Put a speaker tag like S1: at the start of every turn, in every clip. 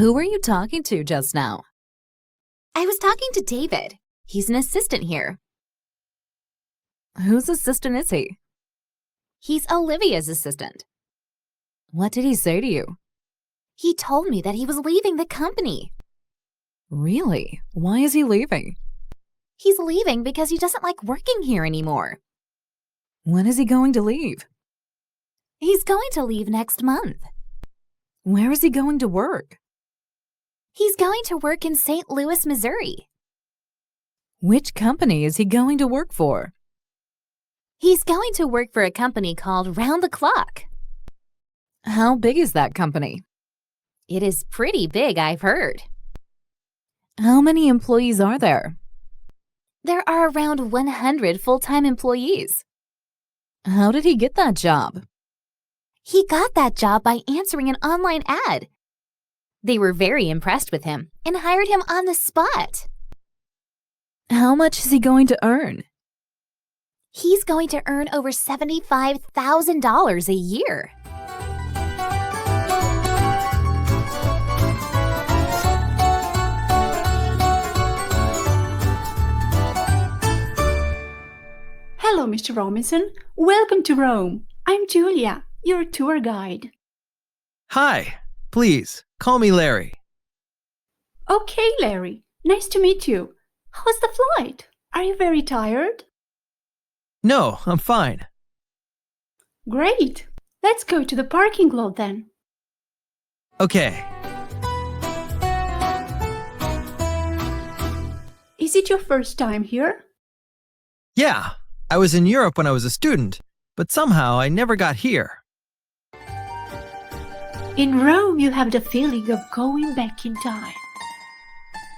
S1: Who were you talking to just now?
S2: I was talking to David. He's an assistant here.
S1: Whose assistant is he?
S2: He's Olivia's assistant.
S1: What did he say to you?
S2: He told me that he was leaving the company.
S1: Really? Why is he leaving?
S2: He's leaving because he doesn't like working here anymore.
S1: When is he going to leave?
S2: He's going to leave next month.
S1: Where is he going to work?
S2: He's going to work in St. Louis, Missouri.
S1: Which company is he going to work for?
S2: He's going to work for a company called Round the Clock.
S1: How big is that company?
S2: It is pretty big, I've heard.
S1: How many employees are there?
S2: There are around 100 full-time employees.
S1: How did he get that job?
S2: He got that job by answering an online ad. They were very impressed with him and hired him on the spot.
S1: How much is he going to earn?
S2: He's going to earn over $75,000 a year.
S3: Hello, Mr. Robinson. Welcome to Rome. I'm Julia, your tour guide.
S4: Hi. Please, call me Larry.
S3: Okay, Larry. Nice to meet you. How's the flight? Are you very tired?
S4: No, I'm fine.
S3: Great. Let's go to the parking lot then.
S4: Okay.
S3: Is it your first time here?
S4: Yeah, I was in Europe when I was a student, but somehow I never got here.
S3: In Rome, you have the feeling of going back in time.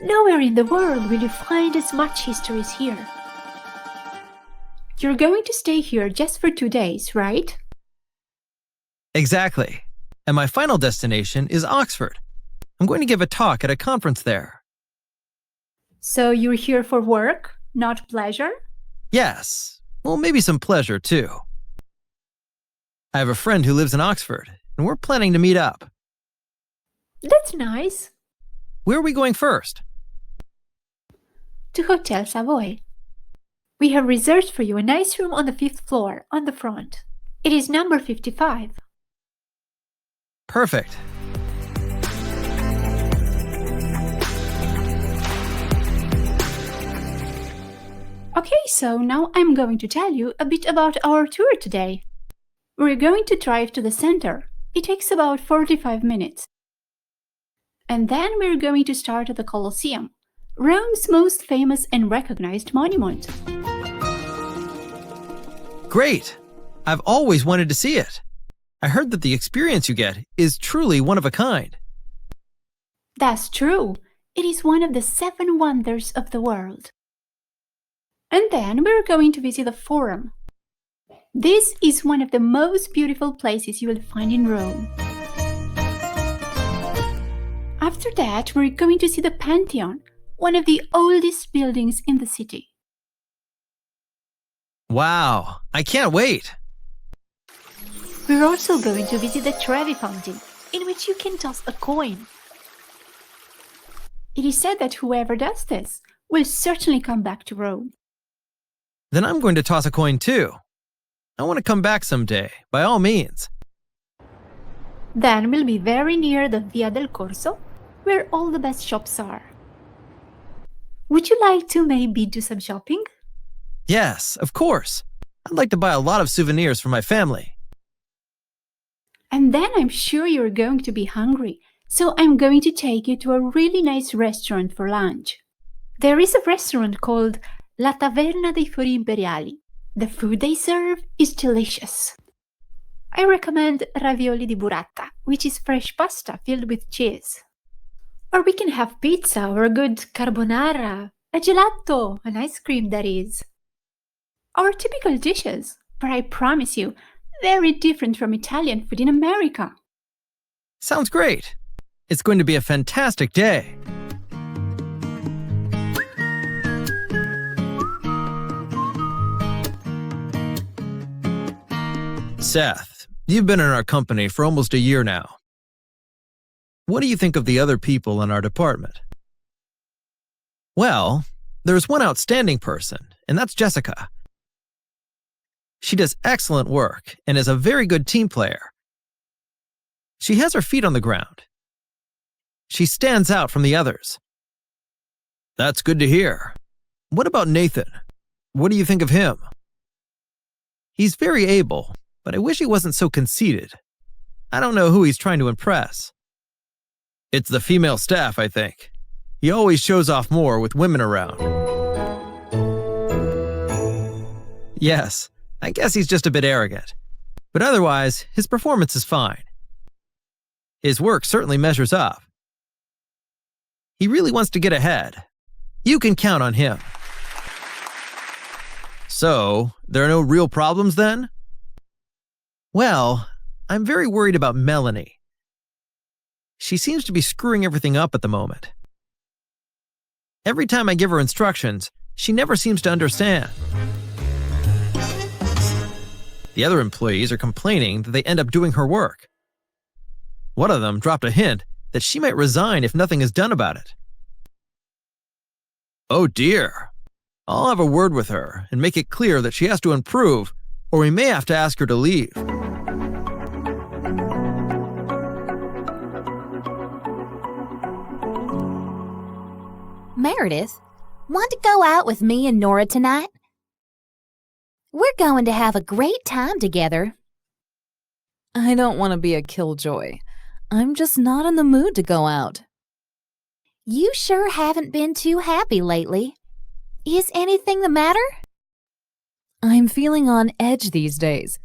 S3: Nowhere in the world will you find as much history as here. You're going to stay here just for 2 days, right?
S4: Exactly. And my final destination is Oxford. I'm going to give a talk at a conference there.
S3: So you're here for work, not pleasure?
S4: Yes. Well, maybe some pleasure, too. I have a friend who lives in Oxford, and we're planning to meet up.
S3: That's nice.
S4: Where are we going first?
S3: To Hotel Savoy. We have reserved for you a nice room on the 5th floor, on the front. It is number 55.
S4: Perfect.
S3: Okay, so now I'm going to tell you a bit about our tour today. We're going to drive to the center. It takes about 45 minutes. And then we're going to start at the Colosseum, Rome's most famous and recognized monument.
S4: Great! I've always wanted to see it. I heard that the experience you get is truly one of a kind.
S3: That's true. It is one of the 7 wonders of the world. And then we're going to visit the Forum. This is one of the most beautiful places you will find in Rome. After that, we're going to see the Pantheon, one of the oldest buildings in the city.
S4: Wow, I can't wait.
S3: We're also going to visit the Trevi Fountain, in which you can toss a coin. It is said that whoever does this will certainly come back to Rome.
S4: Then I'm going to toss a coin too. I want to come back someday, by all means.
S3: Then we'll be very near the Via del Corso, where all the best shops are. Would you like to maybe do some shopping?
S4: Yes, of course. I'd like to buy a lot of souvenirs for my family.
S3: And then I'm sure you're going to be hungry, so I'm going to take you to a really nice restaurant for lunch. There is a restaurant called La Taverna dei Fori Imperiali. The food they serve is delicious. I recommend ravioli di burrata, which is fresh pasta filled with cheese. Or we can have pizza or a good carbonara, a gelato, an ice cream that is. Our typical dishes, but I promise you, very different from Italian food in America.
S4: Sounds great. It's going to be a fantastic day. Seth, you've been in our company for almost a year now. What do you think of the other people in our department? Well, there's one outstanding person, and that's Jessica. She does excellent work and is a very good team player. She has her feet on the ground. She stands out from the others. That's good to hear. What about Nathan? What do you think of him? He's very able, but I wish he wasn't so conceited. I don't know who he's trying to impress. It's the female staff, I think. He always shows off more with women around. Yes, I guess he's just a bit arrogant. But otherwise, his performance is fine. His work certainly measures up. He really wants to get ahead. You can count on him. So, there are no real problems then? Well, I'm very worried about Melanie. She seems to be screwing everything up at the moment. Every time I give her instructions, she never seems to understand. The other employees are complaining that they end up doing her work. One of them dropped a hint that she might resign if nothing is done about it. Oh dear. I'll have a word with her and make it clear that she has to improve, or we may have to ask her to leave.
S2: Meredith, want to go out with me and Nora tonight? We're going to have a great time together.
S1: I don't want to be a killjoy. I'm just not in the mood to go out.
S2: You sure haven't been too happy lately. Is anything the matter?
S1: I'm feeling on edge these days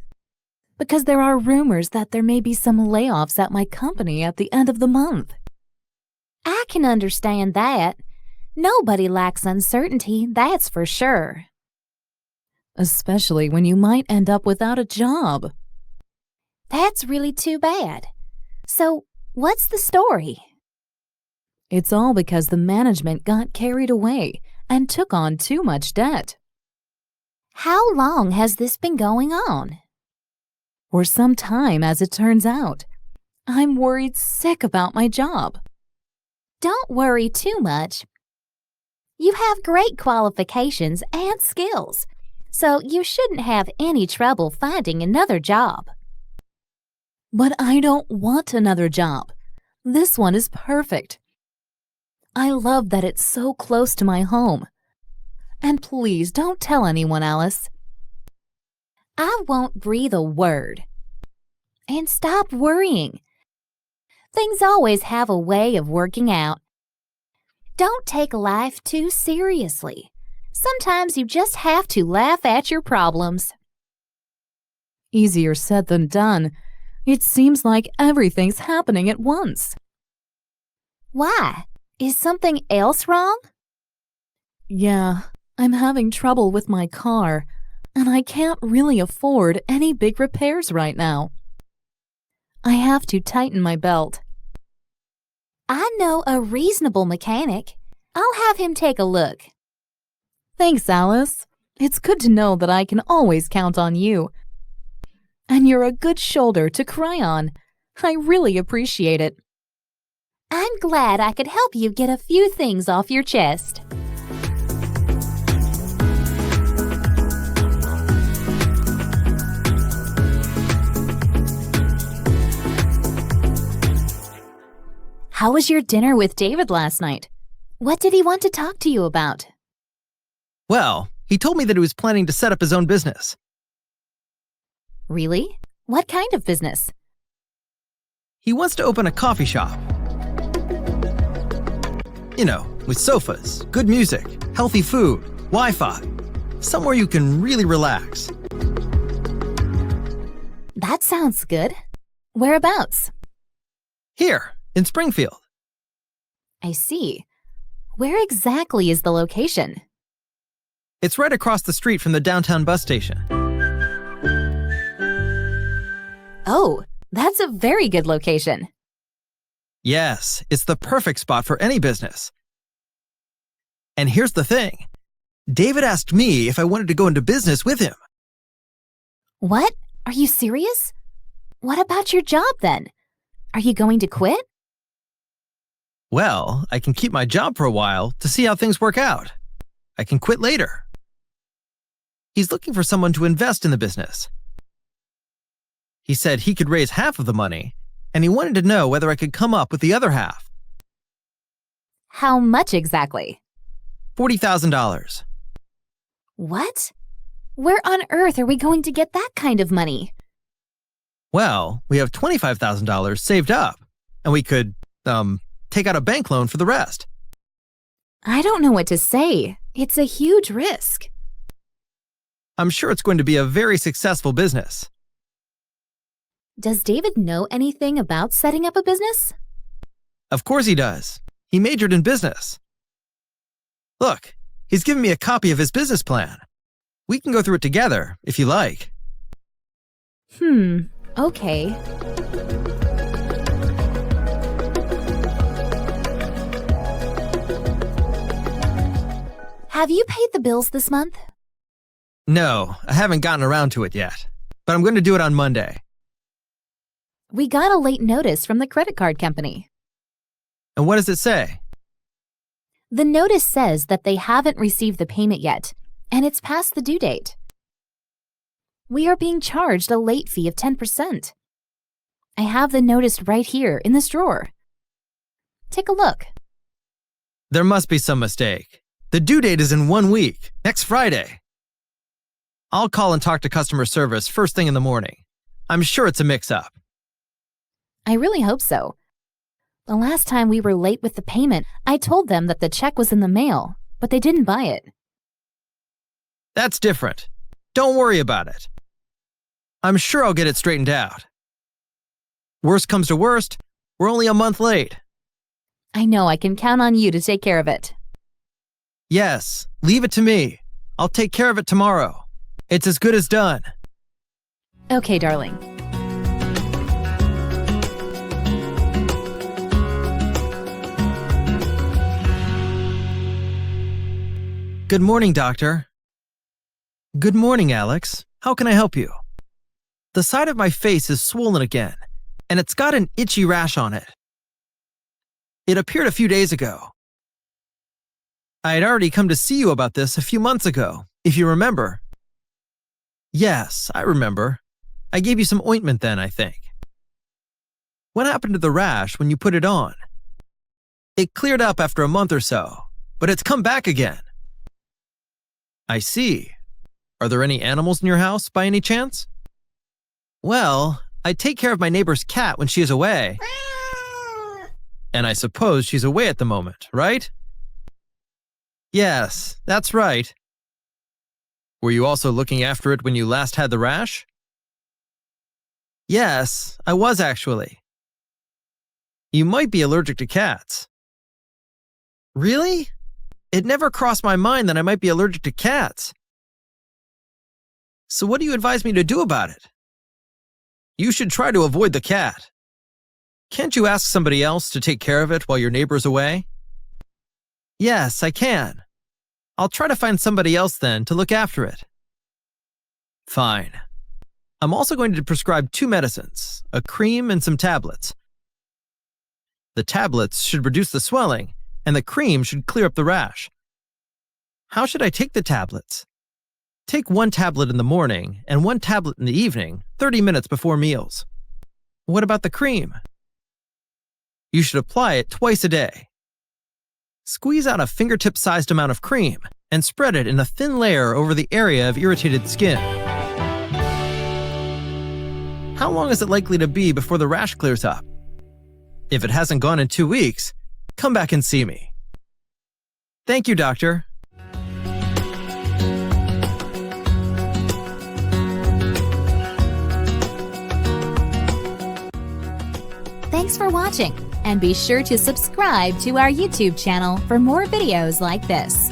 S1: because there are rumors that there may be some layoffs at my company at the end of the month.
S2: I can understand that. Nobody likes uncertainty, that's for sure.
S1: Especially when you might end up without a job.
S2: That's really too bad. So, what's the story?
S1: It's all because the management got carried away and took on too much debt.
S2: How long has this been going on?
S1: For some time, as it turns out. I'm worried sick about my job.
S2: Don't worry too much. You have great qualifications and skills, so you shouldn't have any trouble finding another job.
S1: But I don't want another job. This one is perfect. I love that it's so close to my home. And please don't tell anyone, Alice.
S2: I won't breathe a word. And stop worrying. Things always have a way of working out. Don't take life too seriously. Sometimes you just have to laugh at your problems.
S1: Easier said than done. It seems like everything's happening at once.
S2: Why? Is something else wrong?
S1: Yeah, I'm having trouble with my car, and I can't really afford any big repairs right now. I have to tighten my belt.
S2: I know a reasonable mechanic. I'll have him take a look.
S1: Thanks, Alice. It's good to know that I can always count on you. And you're a good shoulder to cry on. I really appreciate it.
S2: I'm glad I could help you get a few things off your chest. How was your dinner with David last night? What did he want to talk to you about?
S4: Well, he told me that he was planning to set up his own business.
S2: Really? What kind of business?
S4: He wants to open a coffee shop. You know, with sofas, good music, healthy food, Wi-Fi. Somewhere you can really relax.
S2: That sounds good. Whereabouts?
S4: Here, in Springfield.
S2: I see. Where exactly is the location?
S4: It's right across the street from the downtown bus station.
S2: Oh, that's a very good location.
S4: Yes, it's the perfect spot for any business. And here's the thing. David asked me if I wanted to go into business with him.
S2: What? Are you serious? What about your job then? Are you going to quit?
S4: Well, I can keep my job for a while to see how things work out. I can quit later. He's looking for someone to invest in the business. He said he could raise half of the money, and he wanted to know whether I could come up with the other half.
S2: How much exactly?
S4: $40,000.
S2: What? Where on earth are we going to get that kind of money?
S4: Well, we have $25,000 saved up, and we could, take out a bank loan for the rest.
S2: I don't know what to say. It's a huge risk.
S4: I'm sure it's going to be a very successful business.
S2: Does David know anything about setting up a business?
S4: Of course he does. He majored in business. Look, he's given me a copy of his business plan. We can go through it together, if you like.
S2: Okay. Have you paid the bills this month?
S4: No, I haven't gotten around to it yet, but I'm going to do it on Monday.
S2: We got a late notice from the credit card company.
S4: And what does it say?
S2: The notice says that they haven't received the payment yet, and it's past the due date. We are being charged a late fee of 10%. I have the notice right here in this drawer. Take a look.
S4: There must be some mistake. The due date is in 1 week, next Friday. I'll call and talk to customer service first thing in the morning. I'm sure it's a mix-up.
S2: I really hope so. The last time we were late with the payment, I told them that the check was in the mail, but they didn't buy it.
S4: That's different. Don't worry about it. I'm sure I'll get it straightened out. Worst comes to worst, we're only a month late.
S2: I know I can count on you to take care of it.
S4: Yes, leave it to me. I'll take care of it tomorrow. It's as good as done.
S2: Okay, darling.
S4: Good morning, doctor. Good morning, Alex. How can I help you? The side of my face is swollen again, and it's got an itchy rash on it. It appeared a few days ago. I had already come to see you about this a few months ago, if you remember. Yes, I remember. I gave you some ointment then, I think. What happened to the rash when you put it on? It cleared up after a month or so, but it's come back again. I see. Are there any animals in your house by any chance? Well, I take care of my neighbor's cat when she is away. And I suppose she's away at the moment, right? Yes, that's right. Were you also looking after it when you last had the rash? Yes, I was actually. You might be allergic to cats. Really? It never crossed my mind that I might be allergic to cats. So what do you advise me to do about it? You should try to avoid the cat. Can't you ask somebody else to take care of it while your neighbor's away? Yes, I can. I'll try to find somebody else then to look after it. Fine. I'm also going to prescribe 2 medicines, a cream and some tablets. The tablets should reduce the swelling, and the cream should clear up the rash. How should I take the tablets? Take 1 tablet in the morning and 1 tablet in the evening, 30 minutes before meals. What about the cream? You should apply it twice a day. Squeeze out a fingertip-sized amount of cream and spread it in a thin layer over the area of irritated skin. How long is it likely to be before the rash clears up? If it hasn't gone in 2 weeks, come back and see me. Thank you, doctor.
S2: Thanks for watching, and be sure to subscribe to our YouTube channel for more videos like this.